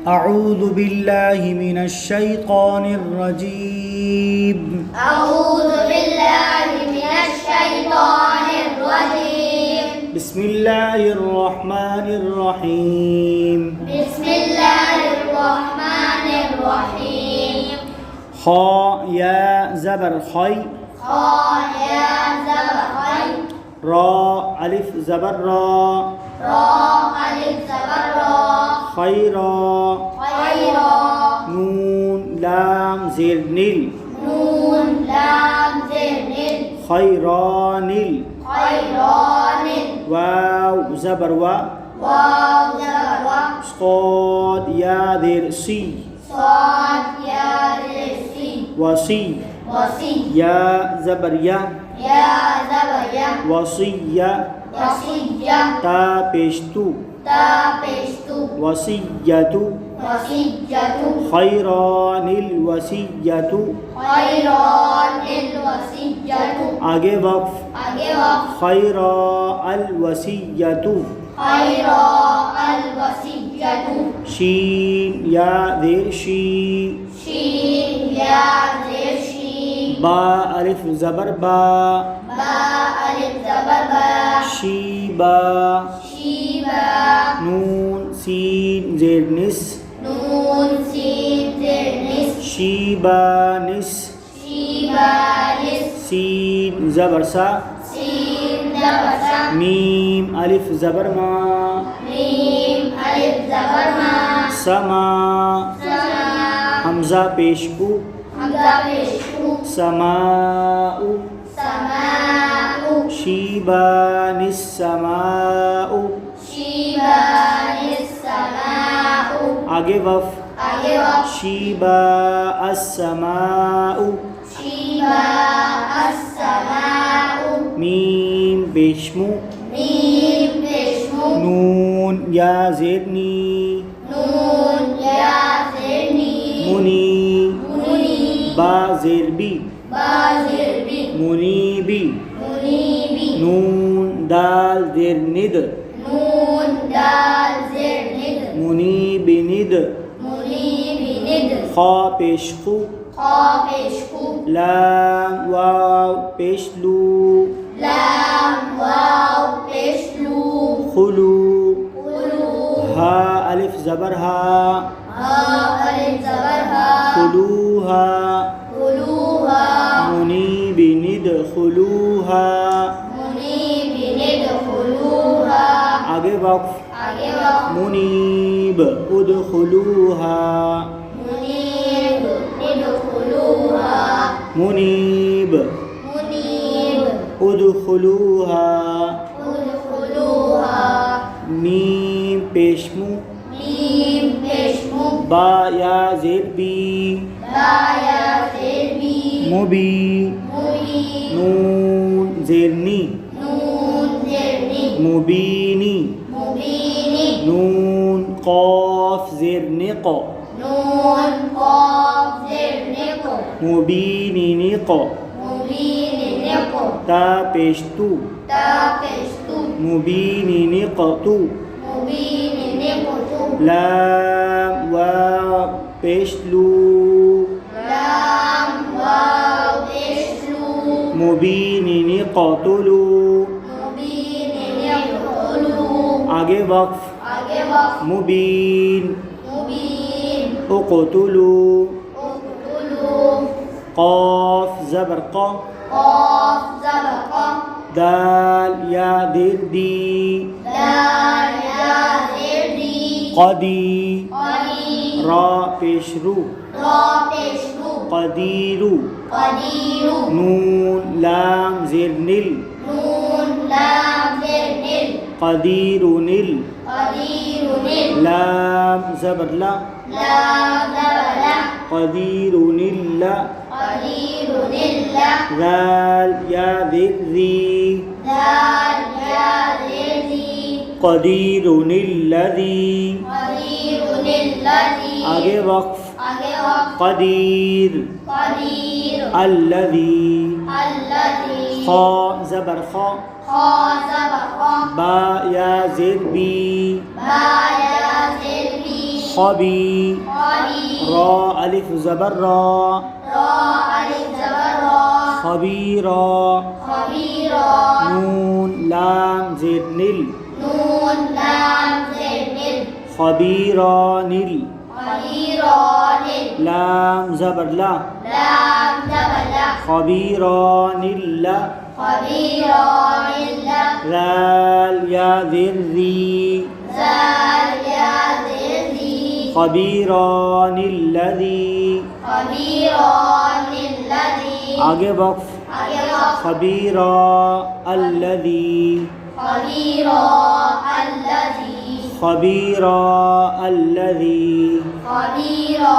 أعوذ بالله من الشيطان الرجيم. أعوذ بالله من الشيطان الرجيم. بسم الله الرحمن الرحيم. بسم الله الرحمن الرحيم. خا يا زبر خي. خا يا زبر خي. را ألف زبر را. را ألف زبر را. خيرا. خيرا. نون لام زير نيل. نون لام زر نل. خيران خيران. واو زبر و. واو زبر و. صاد يا ذر سي. صاد يا زر سي. وصي. وصي. يا زبر يا. يا زبر يا. وصية. وصية. تا بشتو. تا بشتو. وصية. وصية. خيران الوصية. خيران الوصية. آگے وقف. آگے وقف. خيرا الوصية. خيرا الوصية. شين يا ذر شي. شين يا زر شي. با ألف زبر با. با ألف زبر با. شيبا. شيبا. نون سين زر نس. نون سين زر نس. شيبانس. شيبانس. سين زبر سا. سين زبر سا. ميم ألف زبر ما. ميم ألف زبر ما. سما. سما. حمزة پیشکو. حمزة پیشکو. سماء. سماء. شيبان السماء. شيبان السماء. آگے وف. آگے وقت. شيبا السماء. شيبا السماء. ميم بشمو. ميم بشمو. نون يا زرني. نون يا زرني. مني. مني. با زربي. با زربي. منيبي. منيبي. نون دال ذرند. نون دال زر ند. منيب ند. منيب ند. خا پیشخو. خا پیشکو. لام واو پیشلو. لام واو پیشلو. خلو. خلو. ها ألف زبر ها. ها ألف زبر ها. خلوها. خلوها. منيب ندخلوها. منيب ندخلوها. آگے وقف. آگے وقت. منيب ادخلوها. منيب ندخلوها. منيب منيب ادخلوها. ادخلوها. ميم پیشمو. ميم بشمو. با یا زیر بی. با يا زربي. مبي. مبي. نون زرني. نون زرني. مبيني. مبيني. نون قاف زرنق. نون قاف زرنق. مبين نق. مبين نق. تا پیشتو. تا پشتو. مبين نقتو. مبين نقتو. لام واو پیشلو. لام واو پشلو. مبين نقتلو. مبين نقتلو. آگے وقف. آگے وقت. مبين. مبين. اقتلوا. اقتلو. قاف زبر قا. قاف زبق. دال يا دردي. دال يا زردي. قدي. قدير. را پیشرو. را پشلو. قدير. قدير. نون لام زر نل. نون لام زر نل. قدير نل. قدير نل. لام زبر لا. لام زبر لا. قدير نل. قدير نل. ذال يا ذري. دال يا زردي. قدير الذي. قدير الذي. آگے وقف. آگے وقت. قدير. قدير الذي. الذي. خا زبر خا. خا زبر خا. با یا زر بی. با يا زربي. খবি খবি র আলিফ জবর র র আলিফ জবর র খবির খবির নুন লাম জেদ নীল নুন লাম জেদ নীল খবিরানিল খবিরানিল লাম জবর লা লাম জবর লা খবিরানিল্লা খবিরানিল জাল ইয়া যিররি জাল ইয়া যিররি খবিরানিল্লাযী খবিরানিল্লাযী আগে বক্স আগে ওয়াক্ফ খবিরা আল্লাযী খবিরা আল্লাযী খবিরা আল্লাযী খবিরা